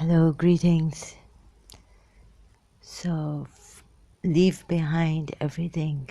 Hello, greetings. So, leave behind everything.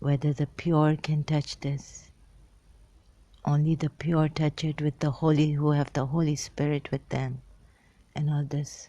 Whether the pure can touch this. Only the pure touch it with the holy who have the Holy Spirit with them. And all this.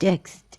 text.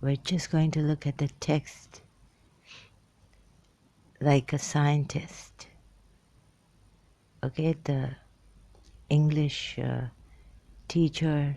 We're just going to look at the text like a scientist. Okay, the English teacher.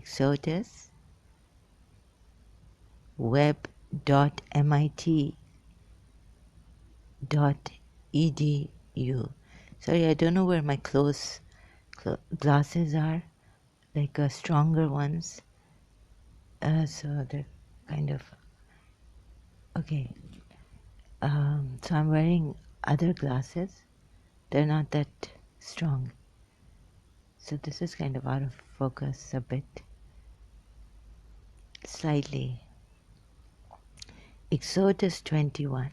Exodus web.mit.edu. Sorry, I don't know where my close glasses are, like stronger ones. So they're kind of okay. So I'm wearing other glasses. They're not that strong. So this is kind of out of focus a bit. Slightly. Exodus 21.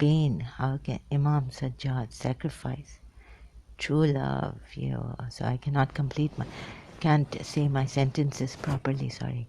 Pain, how can Imam Sajjad sacrifice true love? So I cannot can't say my sentences properly, sorry.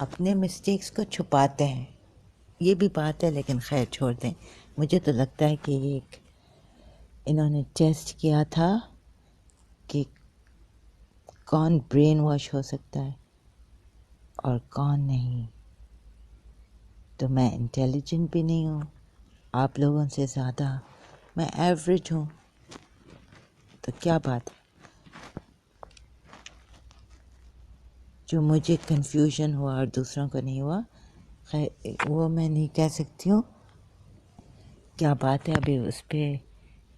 اپنے mistakes کو چھپاتے ہیں. یہ بھی بات ہے لیکن خیر چھوڑ دیں. مجھے تو لگتا ہے کہ یہ ایک انہوں نے ٹیسٹ کیا تھا کہ کون برین واش ہو سکتا ہے اور کون نہیں. تو میں انٹیلیجنٹ بھی نہیں ہوں آپ لوگوں سے زیادہ، میں ایوریج ہوں. تو کیا بات ہے؟ جو مجھے کنفیوژن ہوا اور دوسروں کو نہیں ہوا، خیر وہ میں نہیں کہہ سکتی ہوں کیا بات ہے. ابھی اس پہ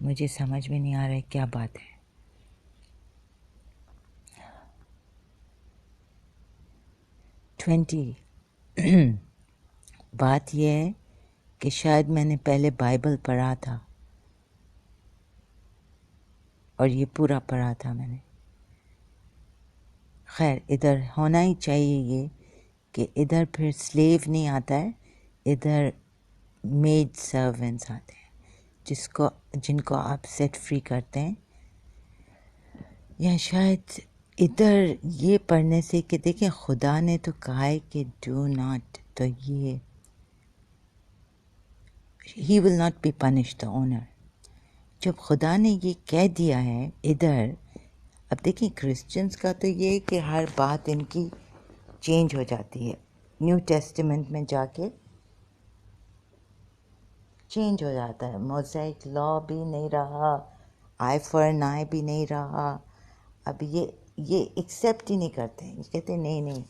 مجھے سمجھ میں نہیں آ رہا ہے کیا بات ہے. بات یہ ہے کہ شاید میں نے پہلے بائبل پڑھا تھا اور یہ پورا پڑھا تھا میں نے. خیر ادھر ہونا ہی چاہیے یہ کہ ادھر پھر سلیو نہیں آتا ہے، ادھر میڈ سرونٹس آتے ہیں جن کو آپ سیٹ فری کرتے ہیں. یا شاید ادھر یہ پڑھنے سے کہ دیکھیں خدا نے تو کہا ہے کہ ڈو ناٹ، تو یہ he will not be punish the owner. جب خدا نے یہ کہہ دیا ہے ادھر، اب دیکھیں کرسچنس کا تو یہ کہ ہر بات ان کی چینج ہو جاتی ہے. نیو ٹیسٹیمنٹ میں جا کے چینج ہو جاتا ہے. موزیک لا بھی نہیں رہا، آئی فار این آئی بھی نہیں رہا. اب یہ ایکسیپٹ ہی نہیں کرتے ہیں. یہ کہتے ہیں نہیں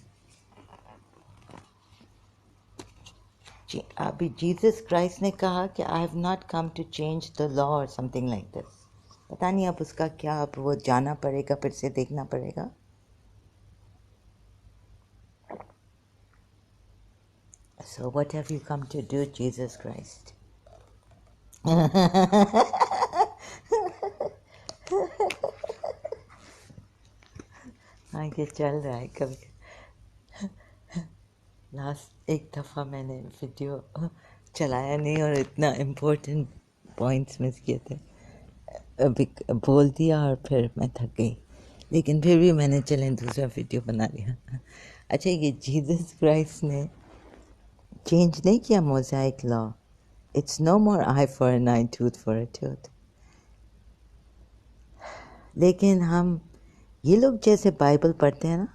ابھی جیسس کرائسٹ نے کہا کہ I have not come to change the law اور سم تھنگ لائک دس. پتہ نہیں اب اس کا کیا، اب وہ جانا پڑے گا، پھر سے دیکھنا پڑے گا. So what have you come to do, Jesus Christ? آگے چل رہا ہے. کبھی لاسٹ ایک دفعہ میں نے ویڈیو چلایا نہیں اور اتنا امپورٹنٹ پوائنٹس مس کیے تھے، ابھی بول دیا اور پھر میں تھک گئی، لیکن پھر بھی میں نے چلیں دوسرا ویڈیو بنا لیا. اچھا یہ جیزس کرائسٹ نے چینج نہیں کیا mosaic law. It's no more eye for an eye, tooth for a tooth. لیکن ہم یہ لوگ جیسے بائبل پڑھتے ہیں نا،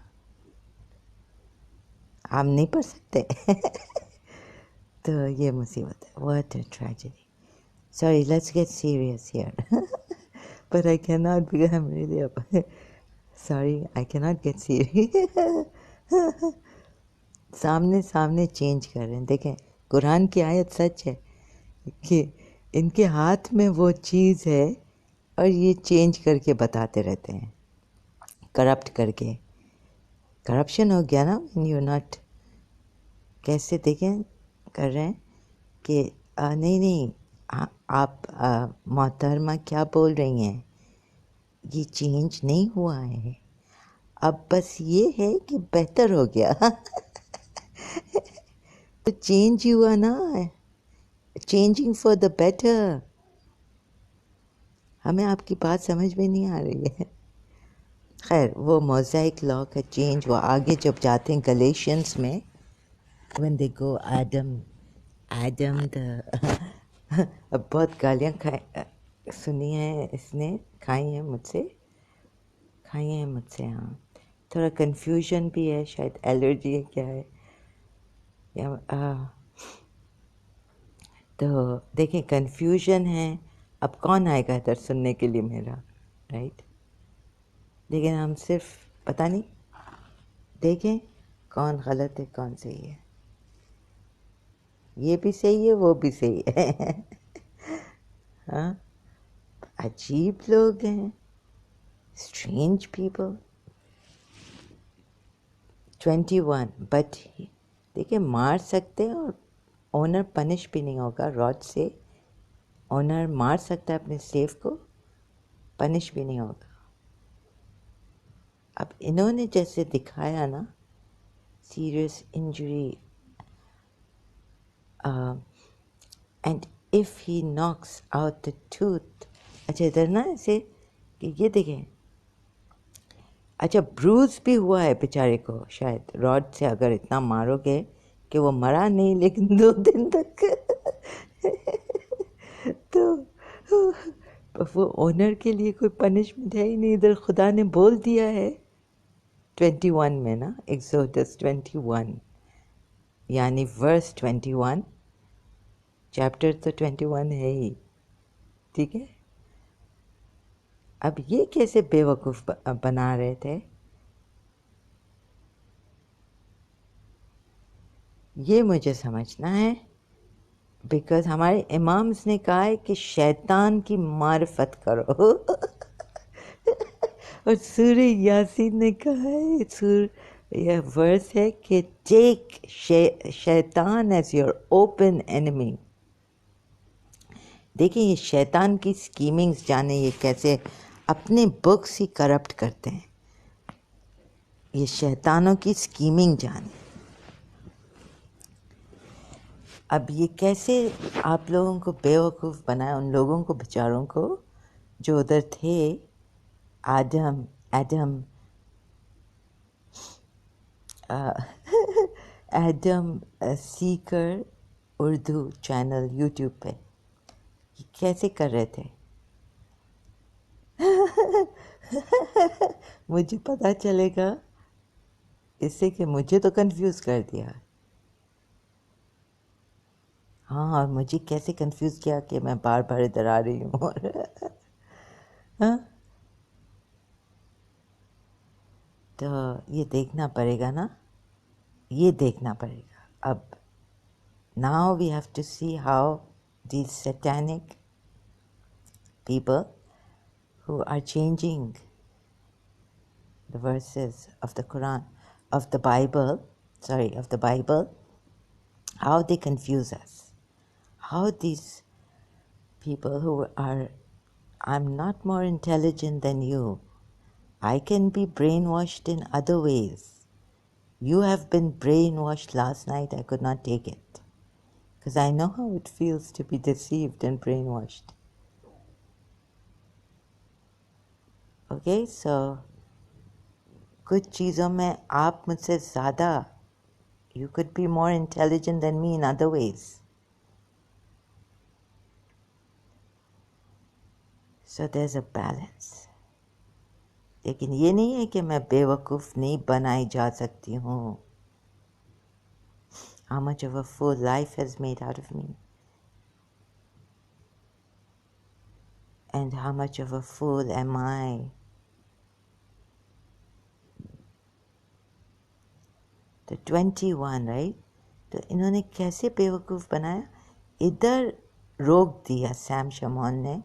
ہم نہیں پڑھ سکتے. تو یہ مصیبت ہے. What a tragedy. Sorry let's get serious here. But I can not because I am really up. Sorry I کی ناٹ گیٹ سیریس. سامنے چینج کر رہے ہیں. دیکھیں قرآن کی آیت سچ ہے کہ ان کے ہاتھ میں وہ چیز ہے اور یہ چینج کر کے بتاتے رہتے ہیں، کرپٹ کر کے. کرپشن ہو گیا نا when you're not. کیسے دیکھیں کر رہے ہیں کہ نہیں آپ محترمہ کیا بول رہی ہیں، یہ چینج نہیں ہوا ہے، اب بس یہ ہے کہ بہتر ہو گیا. تو چینج ہی ہوا نا، چینجنگ فار دا بیٹر. ہمیں آپ کی بات سمجھ میں نہیں آ رہی ہے. خیر وہ موزائک لا کا چینج وہ آگے جب جاتے ہیں گلیشینس میں when they go Adam اب بہت گالیاں سنی ہیں اس نے، کھائی ہیں مجھ سے. ہاں تھوڑا کنفیوژن بھی ہے، شاید الرجی ہے کیا ہے. تو دیکھیں کنفیوژن ہے. اب کون آئے گا ادھر سننے کے لیے میرا، رائٹ؟ لیکن ہم صرف پتہ نہیں دیکھیں کون غلط ہے کون صحیح ہے. یہ بھی صحیح ہے وہ بھی صحیح ہے. ہاں عجیب لوگ ہیں، اسٹرینج پیپل. 21 بٹ دیکھیں مار سکتے ہیں اور اونر پنش بھی نہیں ہوگا راڈ سے. اونر مار سکتا ہے اپنے سلیو کو، پنش بھی نہیں ہوگا. اب انہوں نے جیسے دکھایا نا serious injury, and if he knocks out the tooth. اچھا ادھر نا ایسے کہ یہ دیکھیں اچھا بروز بھی ہوا ہے بیچارے کو شاید راڈ سے، اگر اتنا مارو گے کہ وہ مرا نہیں لیکن 2 دن تک تو وہ اونر کے لیے کوئی پنشمنٹ ہے ہی نہیں. ادھر خدا نے بول دیا ہے 21 میں نا، ایکسوڈس 21 یعنی ورس 21، چیپٹر تو 21 ہے ہی. ٹھیک ہے، اب یہ کیسے بے وقوف بنا رہے تھے، یہ مجھے سمجھنا ہے. بیکاز ہمارے امامز نے کہا ہے کہ شیطان کی معرفت کرو اور سورہ یاسین نے کہا ہے، یہ ورس ہے کہ ٹیک شیطان ایز یور اوپن انیمی. دیکھیں یہ شیطان کی سکیمنگز جانے یہ کیسے اپنے بکس ہی کرپٹ کرتے ہیں. یہ شیطانوں کی سکیمنگ جانے. اب یہ کیسے آپ لوگوں کو بیوقوف بنایا، ان لوگوں کو بیچاروں کو جو ادھر تھے. ایڈم ایڈم سیکر اردو چینل یوٹیوب پہ یہ کیسے کر رہے تھے. مجھے پتہ چلے گا اس سے کہ مجھے تو کنفیوز کر دیا. ہاں، اور مجھے کیسے کنفیوز کیا کہ میں بار بار ادھر آ رہی ہوں. ہاں تو یہ دیکھنا پڑے گا نا، یہ دیکھنا پڑے گا. اب now we have to see how these satanic people who are changing the verses of the Quran, of the Bible, how they confuse us. How these people who are, I'm not more intelligent than you. I can be brainwashed in other ways. You have been brainwashed last night. I could not take it. Because I know how it feels to be deceived and brainwashed. Okay, so کچھ چیزوں میں آپ مجھ سے زیادہ you could be more intelligent than me in other ways. So there's a balance. لیکن یہ نہیں ہے کہ میں بے وقوف نہیں بنائی جا سکتی ہوں. How much of a fool life has made out of me. And how much of a fool am I. تو 21 رائٹ، تو انہوں نے کیسے بے وقوف بنایا. ادھر روک دیا سیم شمون نے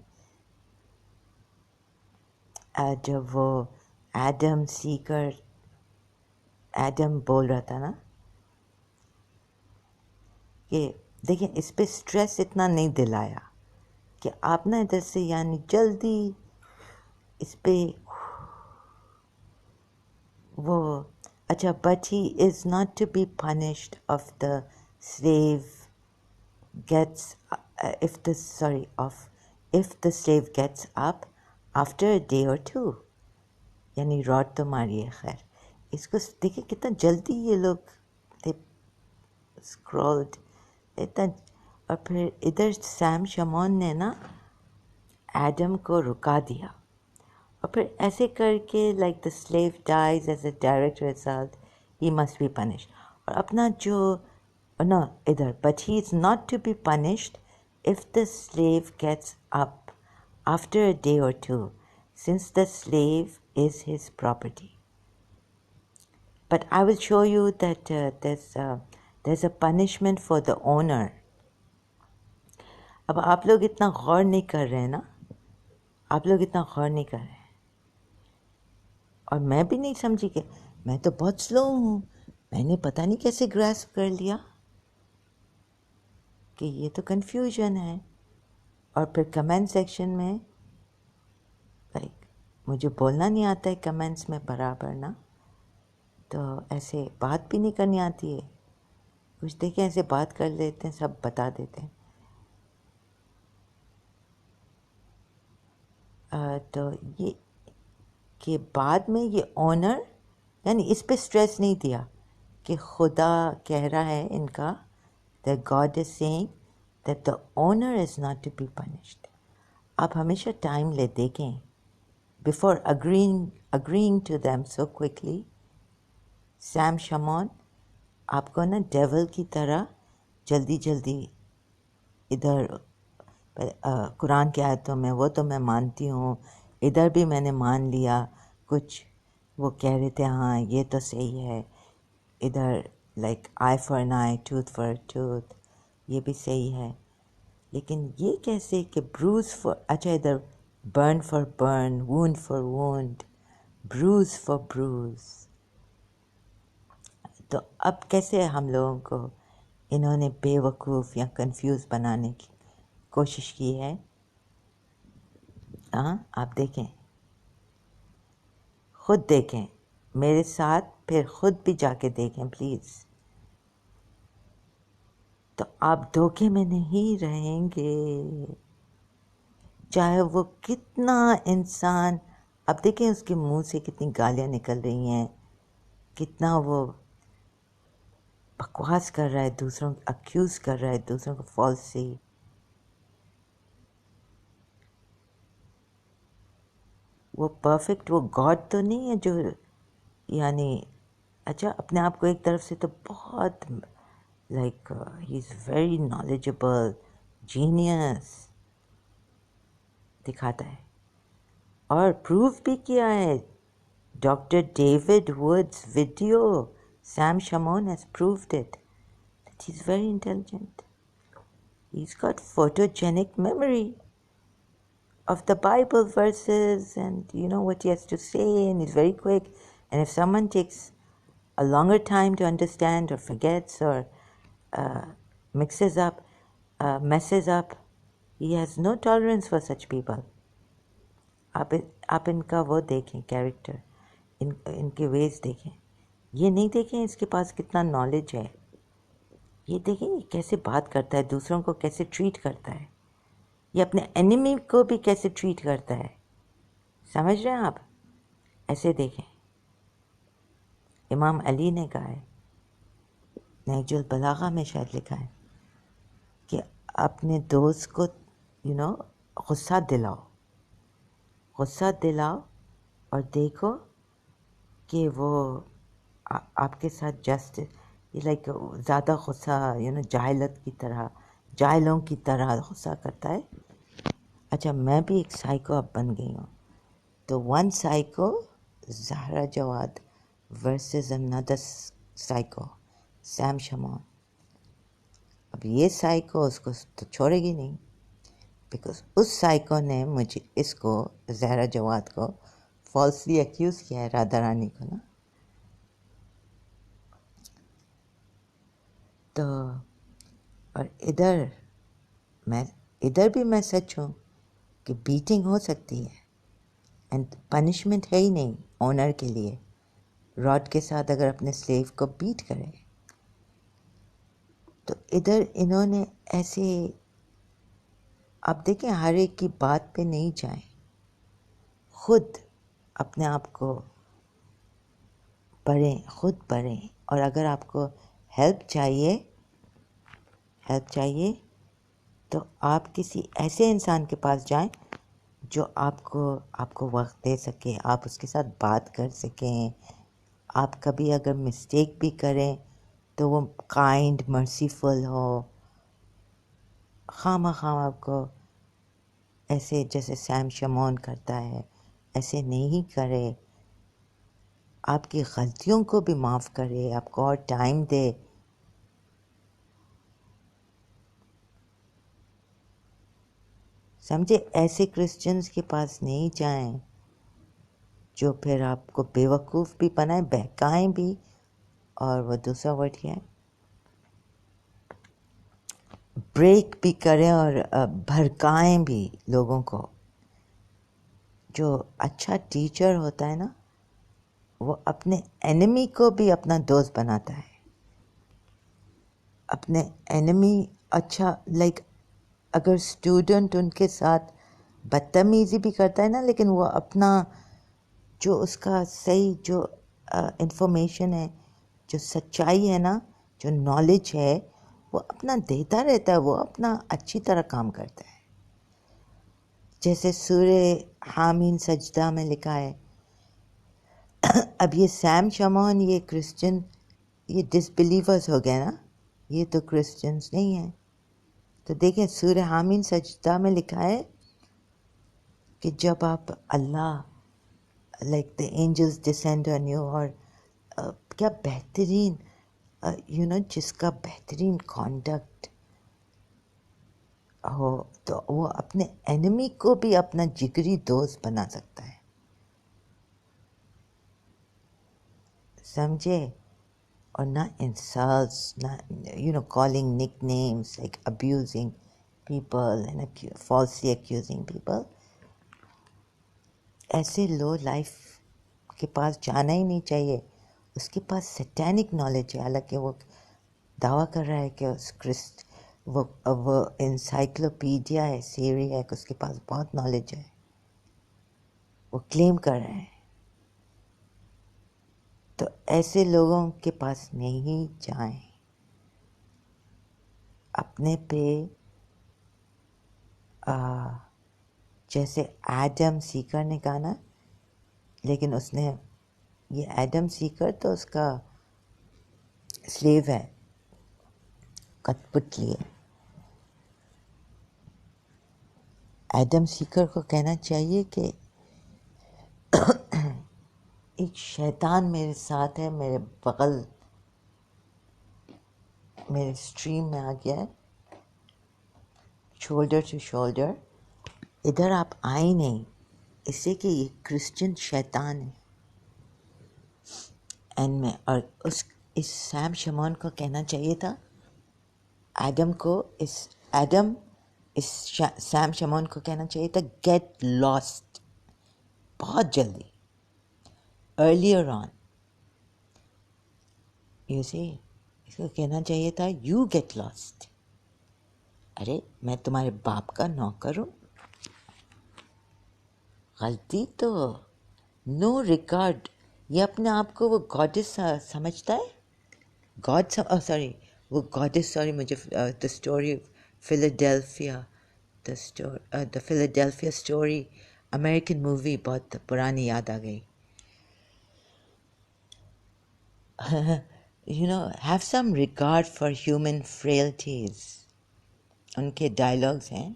جب وہ ایڈم سیکر ایڈم بول رہا تھا نا کہ دیکھیں اس پہ سٹریس اتنا نہیں دلایا کہ آپ نا ادھر سے یعنی جلدی اس پہ وہ اچھا but he is not to be punished of the slave gets if the slave gets up after a day or two. یعنی راڈ تو ماریے. خیر اس کو دیکھیں کتنا جلدی یہ لوگ اسکرولڈ اتنا. اور پھر ادھر سیم شمون نے نا ایڈم کو رکا دیا اور پھر ایسے کر کے like the slave dies as a direct result he must be punished. اور اپنا جو نو ادھر but he is not to be punished if the slave gets up after a day or two, since the slave is his property. But I will show you that there's a punishment for the owner. اب آپ لوگ اتنا غور نہیں کر رہے ہیں نا، آپ لوگ اتنا غور نہیں کر رہے ہیں. اور میں بھی نہیں سمجھی کہ میں تو بہت سلو ہوں، میں نے پتہ نہیں کیسے گراسپ کر لیا کہ یہ تو کنفیوژن ہے. اور پھر کمنٹ سیکشن میں لائک مجھے بولنا نہیں آتا ہے کمنٹس میں برابر نا، تو ایسے بات بھی نہیں کرنی آتی ہے. کچھ دیکھیں ایسے بات کر لیتے ہیں، سب بتا دیتے ہیں. تو کہ بعد میں یہ آنر، یعنی اس پہ اسٹریس نہیں دیا کہ خدا کہہ رہا ہے ان کا that God is saying that the owner is not to be punished. آپ ہمیشہ ٹائم لے دیکھیں before agreeing to them so quickly. Sam Shamoun آپ کو نا ڈیول کی طرح جلدی جلدی ادھر قرآن کی آیتوں میں وہ تو میں مانتی ہوں، ادھر بھی میں نے مان لیا کچھ، وہ کہہ رہے تھے ہاں یہ تو صحیح ہے، ادھر like eye for an eye tooth for tooth یہ بھی صحیح ہے، لیکن یہ کیسے کہ بروز فار، اچھا ادھر burn for burn, wound for wound, bruise for bruise. تو اب کیسے ہم لوگوں کو انہوں نے بے وقوف یا کنفیوز بنانے کی کوشش کی ہے. ہاں آپ دیکھیں، خود دیکھیں میرے ساتھ، پھر خود بھی جا کے دیکھیں پلیز. تو آپ دھوکے میں نہیں رہیں گے، چاہے وہ کتنا انسان، اب دیکھیں اس کے منہ سے کتنی گالیاں نکل رہی ہیں، کتنا وہ بکواس کر رہا ہے، دوسروں کو اکیوز کر رہا ہے، دوسروں کو فالسی. وہ پرفیکٹ، وہ گاڈ تو نہیں ہے جو یعنی اچھا اپنے آپ کو ایک طرف سے تو بہت like he is very knowledgeable genius دکھاتا ہے، اور پروف بھی کیا ہے. Doctor David Woods video Sam Shamoun has proved it that he's very intelligent. He's got photogenic memory of the Bible verses and you know what he has to say, and he's very quick. And if someone takes a longer time to understand or forgets or messes up, he has no tolerance for such people. آپ ان کا وہ دیکھیں character, ان کے ویز دیکھیں، یہ نہیں دیکھیں اس کے پاس کتنا نالج ہے، یہ دیکھیں یہ کیسے بات کرتا ہے، دوسروں کو کیسے ٹریٹ کرتا ہے، یہ اپنے اینیمی کو بھی کیسے ٹریٹ کرتا ہے. سمجھ رہے ہیں آپ؟ ایسے دیکھیں. امام علی نے کہا ہے، نہج البلاغہ میں شاید لکھا ہے کہ اپنے دوست کو غصہ دلاؤ اور دیکھو کہ وہ آپ کے ساتھ جسٹ لائک زیادہ غصہ جاہلوں کی طرح غصہ کرتا ہے. اچھا میں بھی ایک سائیکو اب بن گئی ہوں. تو ون سائیکو زہرا جواد versus another psycho same Shamoon. اب یہ سائیکو اس کو تو چھوڑے گی نہیں، بیکاز اس سائیکو نے مجھے اس کو زہرا جواد کو فالسلی ایکیوز کیا ہے، رادھا رانی کو نا. تو اور ادھر بھی میں سچ ہوں کہ بیٹنگ ہو سکتی ہے اینڈ پنشمنٹ ہے ہی نہیں اونر کے لیے. راڈ کے ساتھ اگر اپنے سلیو کو بیٹ کرے تو ادھر انہوں نے ایسے، آپ دیکھیں ہر ایک کی بات پہ نہیں جائیں، خود اپنے آپ کو پڑھیں اور اگر آپ کو ہیلپ چاہیے تو آپ کسی ایسے انسان کے پاس جائیں جو آپ کو وقت دے سکے، آپ اس کے ساتھ بات کر سکیں. آپ کبھی اگر مسٹیک بھی کریں تو وہ کائنڈ مرسیفل ہو، خواہ آپ کو ایسے جیسے سیم شمون کرتا ہے ایسے نہیں کرے، آپ کی غلطیوں کو بھی معاف کرے، آپ کو اور ٹائم دے. سمجھے؟ ایسے کرسچنز کے پاس نہیں جائیں جو پھر آپ کو بے وقوف بھی بنائیں، بہکائیں بھی، اور وہ دوسرا ورڈ کیا ہے، بریک بھی کریں اور بھڑکائیں بھی لوگوں کو. جو اچھا ٹیچر ہوتا ہے نا وہ اپنے اینیمی کو بھی اپنا دوست بناتا ہے. اپنے اینیمی اچھا لائک اگر اسٹوڈنٹ ان کے ساتھ بدتمیزی بھی کرتا ہے نا، لیکن وہ اپنا جو اس کا صحیح جو انفارمیشن ہے، جو سچائی ہے نا، جو نالج ہے، وہ اپنا دیتا رہتا ہے، وہ اپنا اچھی طرح کام کرتا ہے. جیسے سورہ حامین سجدہ میں لکھا ہے. اب یہ سیم شمون یہ کرسچن، یہ ڈس بلیورز ہو گئے نا، یہ تو کرسچنز نہیں ہیں. تو دیکھیں سورہ حامین سجدہ میں لکھا ہے کہ جب آپ اللہ like the angels descend on you, اور کیا بہترین جس کا بہترین کانڈکٹ ہو تو وہ اپنے اینمی کو بھی اپنا جگری دوست بنا سکتا ہے. سمجھے؟ اور نہ انسلٹس، نہ calling nick names like abusing people and falsely accusing people. ایسے لو لائف کے پاس جانا ہی نہیں چاہیے. اس کے پاس سیٹینک نالج ہے، حالانکہ وہ دعویٰ کر رہا ہے کہ وہ انسائکلوپیڈیا ہے، سیری ہے، کہ اس کے پاس بہت نالج ہے، وہ کلیم کر رہے ہیں. تو ایسے لوگوں کے پاس نہیں جائیں. اپنے پہ جیسے ایڈم سیکر نے کہا نا، لیکن اس نے یہ ایڈم سیکر تو اس کا سلیو ہے، کٹ پٹ لیے. ایڈم سیکر کو کہنا چاہیے کہ ایک شیطان میرے ساتھ ہے، میرے بغل میرے اسٹریم میں آ گیا ہے، شولڈر ٹو شولڈر. ادھر آپ آئیں نہیں، اس سے کہ یہ کرسچن شیطان ہے. اینڈ میں اور اس سیم شمون کو کہنا چاہیے تھا، ایڈم کو، اس سیم شمون کو کہنا چاہیے تھا گیٹ لاسٹ بہت جلدی، ارلیئر آن. یو سی، اس کو کہنا چاہیے تھا یو گیٹ لاسٹ. ارے میں تمہارے باپ کا نوکر ہوں. غلطی تو نو ریکارڈ. یہ اپنے آپ کو وہ گاڈس سمجھتا ہے، گاڈ سوری وہ گاڈس، سوری مجھے the story Philadelphia, the Philadelphia story, American movie بہت پرانی یاد آ گئی. Have some regard for human frailties, ان کے ڈائلاگس ہیں.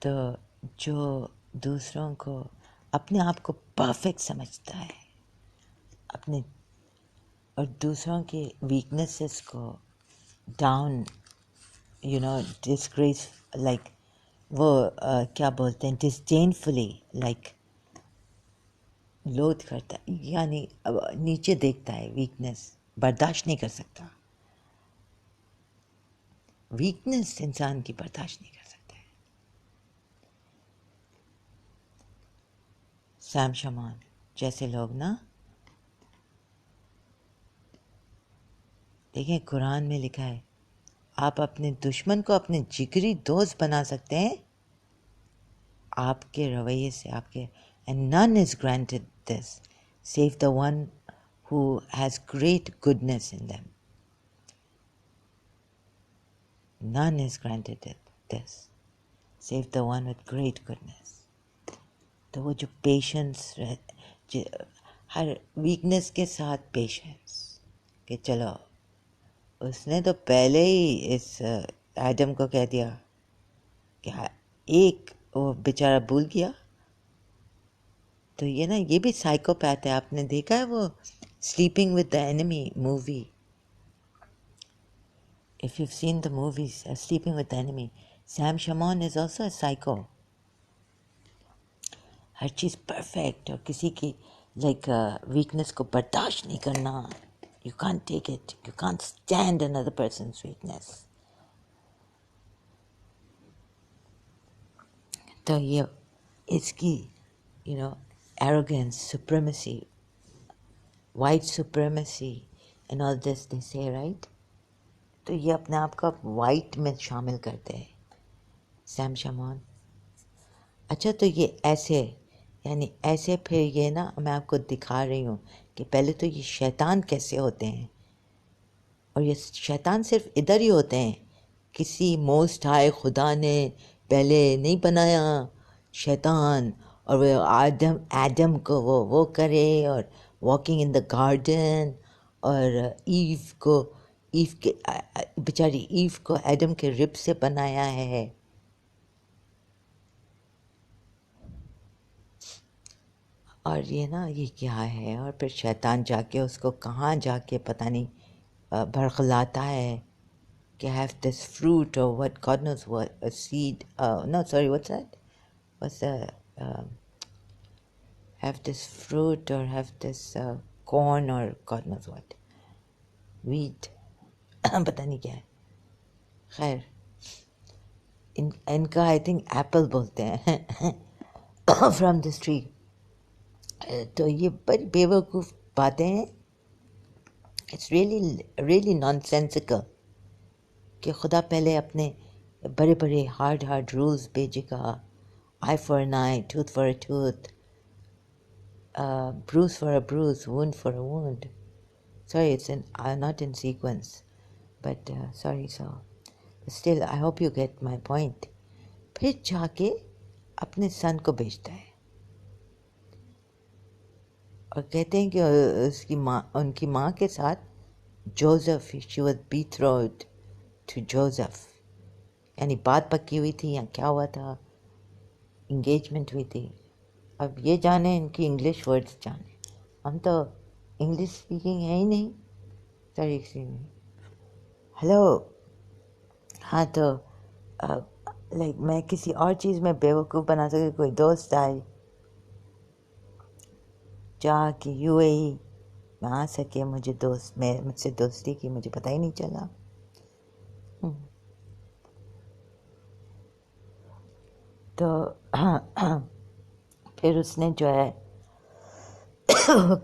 تو جو دوسروں کو، اپنے آپ کو پرفیکٹ سمجھتا ہے، اپنے اور دوسروں کے ویکنیسز کو ڈاؤن ڈسگریس، لائک وہ کیا بولتے ہیں، ڈسڈینفلی، لائک لوتھ کرتا ہے، یعنی نیچے دیکھتا ہے، ویکنیس برداشت نہیں کر سکتا. ویکنیس انسان کی برداشت نہیں کر سکتا ہے. سیم شمون جیسے لوگ نا، دیکھیں قرآن میں لکھا ہے آپ اپنے دشمن کو اپنے جگری دوست بنا سکتے ہیں آپ کے رویے سے، آپ کے. And none is granted this save the one who has great goodness in them. None is granted this save the one with great goodness. تو وہ جو پیشنس، ہر ویکنیس کے ساتھ پیشنس، کہ چلو اس نے تو پہلے ہی اس ایڈم کو کہہ دیا کہ ایک وہ بیچارہ بھول گیا. تو یہ نا، یہ بھی سائیکوپیتھ ہے. آپ نے دیکھا ہے وہ sleeping with the enemy movie? If you seen the movies sleeping with the enemy, Sam Shimon is also a psycho. ہر چیز پرفیکٹ، اور کسی کی لائک ویکنیس کو برداشت نہیں کرنا. You can't take it, you can't stand اندر پرسنس ویکنیس. تو یہ اس کی arrogance, supremacy, white supremacy and all this they say, right? تو یہ اپنے آپ کو وائٹ میں شامل کرتے ہیں. سیم شمون. اچھا تو یہ ایسے یعنی ایسے پھر یہ نا میں آپ کو دکھا رہی ہوں کہ پہلے تو یہ شیطان کیسے ہوتے ہیں، اور یہ شیطان صرف ادھر ہی ہوتے ہیں. کسی موسٹ ہائے خدا نے پہلے نہیں بنایا شیطان، اور وہ ایڈم کو وہ کرے، اور واکنگ ان دا گارڈن، اور ایو کے بیچاری ایو کو ایڈم کے رب سے بنایا ہے. اور یہ نا یہ کیا ہے، اور پھر شیطان جا کے اس کو کہاں جا کے پتہ نہیں بھرخلاتا ہے کہ ہیو دس فروٹ اور what God knows what said no sorry what's that what's the have this fruit or have this corn or God knows what wheat پتہ نہیں کیا ہے. خیر ان کا آئی تھنک ایپل بولتے ہیں فرام دس ٹری. تو یہ بڑی بیوقوف باتیں ہیں. اٹس ریئلی نان سینسیکل کہ خدا پہلے اپنے بڑے بڑے ہارڈ رولز بھیجے گا. Eye for an eye, tooth for a tooth, bruise for a bruise, wound for a wound. Sorry, it's not in sequence, but sorry. So still I hope you get my point. پھر جا کے اپنے سن کو بیچتا ہے اور کہتے ہیں کہ اس کی ماں، ان کی ماں کے ساتھ Joseph, she was betrothed to Joseph, یعنی بات پکی ہوئی تھی یا کیا ہوا تھا، انگیجمنٹ ہوئی تھی. اب یہ جانے ان کی انگلش ورڈز جانے، ہم تو انگلش اسپیکنگ ہے ہی نہیں. Sorry excuse me. ہلو. ہاں تو لائک میں کسی اور چیز میں بیوقوف بنا سکتی. کوئی دوست آئی چاہ کہ یو اے ای میں آ سکے، مجھے دوست میں مجھ سے دوستی کی، مجھے پتہ ہی نہیں چلا. تو پھر اس نے جو ہے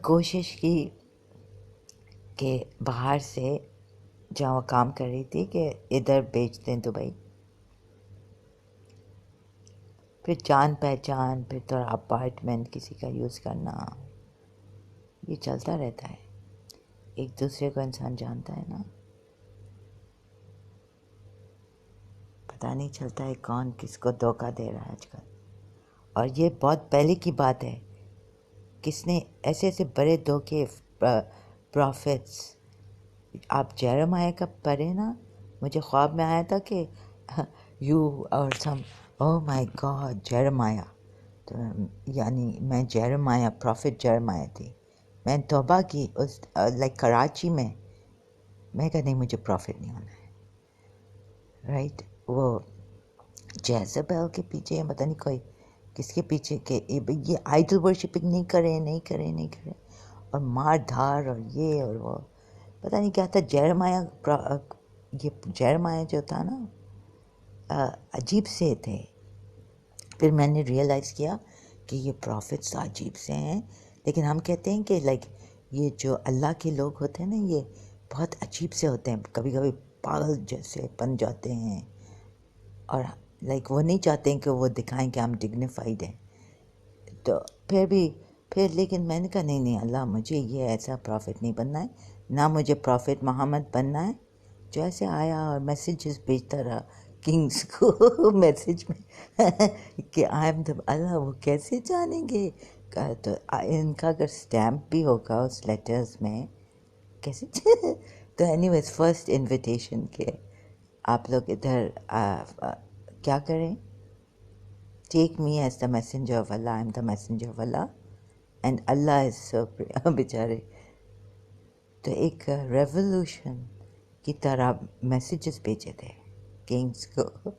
کوشش کی کہ باہر سے جہاں وہ کام کر رہی تھی کہ ادھر بیچ دیں دبئی. پھر جان پہچان، پھر تھوڑا اپارٹمنٹ کسی کا یوز کرنا، یہ چلتا رہتا ہے. ایک دوسرے کو انسان جانتا ہے نا، پتہ نہیں چلتا ہے کون کس کو دھوکہ دے رہا ہے آج کل. اور یہ بہت پہلے کی بات ہے. کس نے ایسے ایسے بڑے دھوکے پروفٹس، آپ جیرمیہ کا پڑھیں نا، مجھے خواب میں آیا تھا کہ یو اور سم او مائی گاڈ جیرمیہ، تو یعنی میں جیرمیہ پروفٹ جیرمیہ تھی. میں توبہ کی اس لائک کراچی میں کہا نہیں مجھے پروفٹ نہیں ہونا ہے، رائٹ. وہ جیزبیل کے پیچھے پتہ نہیں کوئی کس کے پیچھے کہ یہ آئیڈل ورشپنگ نہیں کریں اور مار دھار اور یہ اور وہ پتہ نہیں کیا تھا. یہ جیرمیہ جو تھا نا عجیب سے تھے. پھر میں نے ریئلائز کیا کہ یہ پروفٹس عجیب سے ہیں، لیکن ہم کہتے ہیں کہ لائک یہ جو اللہ کے لوگ ہوتے ہیں نا یہ بہت عجیب سے ہوتے ہیں، کبھی کبھی پاگل جیسے بن جاتے ہیں، اور لائک وہ نہیں چاہتے ہیں کہ وہ دکھائیں کہ ہم ڈگنیفائڈ ہیں. تو پھر لیکن میں نے کہا نہیں اللہ مجھے یہ ایسا پروفٹ نہیں بننا ہے، نہ مجھے پروفٹ محمد بننا ہے جو ایسے آیا اور میسیجز بھیجتا رہا کنگز کو میسیج میں کہ آئی ایم دا اللہ. وہ کیسے جانیں گے؟ تو ان کا اگر اسٹیمپ بھی ہوگا اس لیٹرز میں کیسے تو اینی ویز فرسٹ انویٹیشن کہ آپ لوگ ادھر کیا کریں، take me as the messenger of Allah, I am the messenger of Allah and Allah is so بیچارے. تو ایک ریولوشن کی طرح میسیجز بھیجے تھے کنگز کو،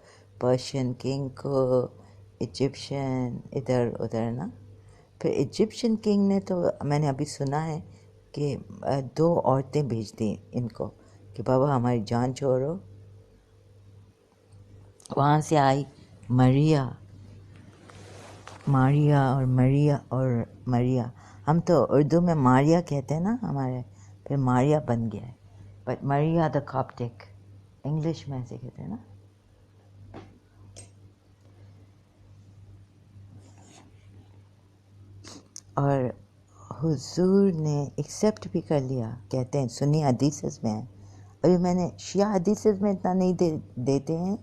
پرشین کنگ کو، ایجپشن ادھر ادھر نا. پھر ایجپشن کنگ نے تو میں نے ابھی سنا ہے کہ 2 عورتیں بھیج دیں ان کو کہ بابا ہماری جان چھوڑو. وہاں سے آئی ماریا اور مریا. ہم تو اردو میں ماریا کہتے ہیں نا ہمارے، پھر ماریا بن گیا ہے، بٹ مریا دا کاپٹک انگلش میں ایسے کہتے ہیں نا. اور حضور نے ایکسیپٹ بھی کر لیا. کہتے ہیں سنی حدیثز میں ہے. ابھی میں نے شیعہ حدیثز میں اتنا نہیں دیتے ہیں.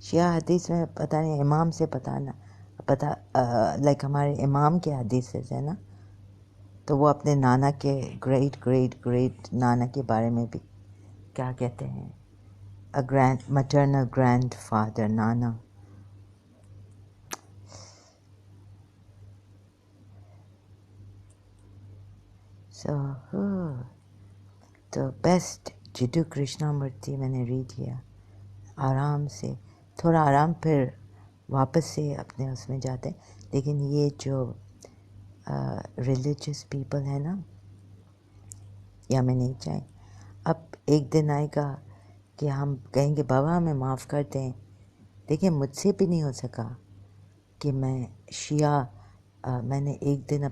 شیعہ حدیث میں پتہ نہیں امام سے پتہ لائک ہمارے امام کے حدیثز ہیں نا، تو وہ اپنے نانا کے گریٹ گریٹ گریٹ نانا کے بارے میں بھی کیا کہتے ہیں، مٹرنل گرینڈ فادر نانا. تو بیسٹ جدو کرشنا مورتی میں نے ریڈ کیا آرام سے، تھوڑا آرام، پھر واپس سے اپنے اس میں جاتے ہیں. لیکن یہ جو ریلیجس پیپل ہے نا، یا میں نہیں چاہیں. اب ایک دن آئے گا کہ ہم کہیں گے بابا ہمیں معاف کر دیں. دیکھیں مجھ سے بھی نہیں ہو سکا کہ میں شیعہ میں نے ایک دن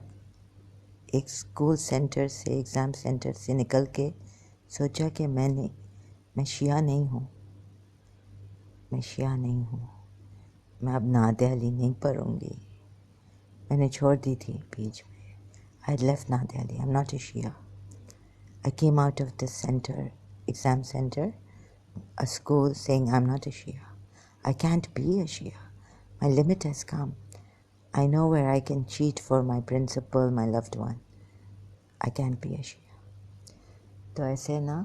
ایک اسکول سینٹر سے ایگزام سینٹر سے نکل کے سوچا کہ میں شیعہ نہیں ہوں، میں شیعہ نہیں ہوں، میں اب نعت علی نہیں پڑھوں گی. میں نے چھوڑ دی تھی بیچ میں. I left نعت علی. I'm not a Shia. I came out of this center, exam center, a school saying I'm not a Shia. I can't be a Shia. My limit has come. I know where I can cheat for my principal, my loved one. I can't be a Shia. تو ایسے نا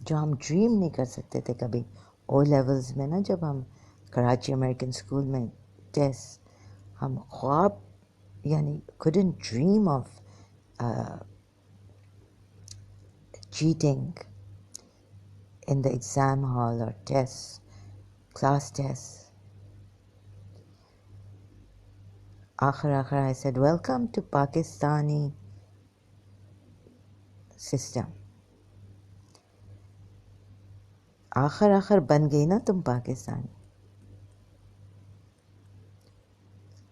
جو ہم dream نہیں کر سکتے تھے کبھی او لیولز میں نا، جب ہم کراچی امریکن اسکول میں ٹیسٹ، ہم خواب یعنی couldn't dream of cheating in the exam hall or tests, class tests. آخر I said, welcome to Pakistani system. آخر بن گئی نا تم پاکستانی.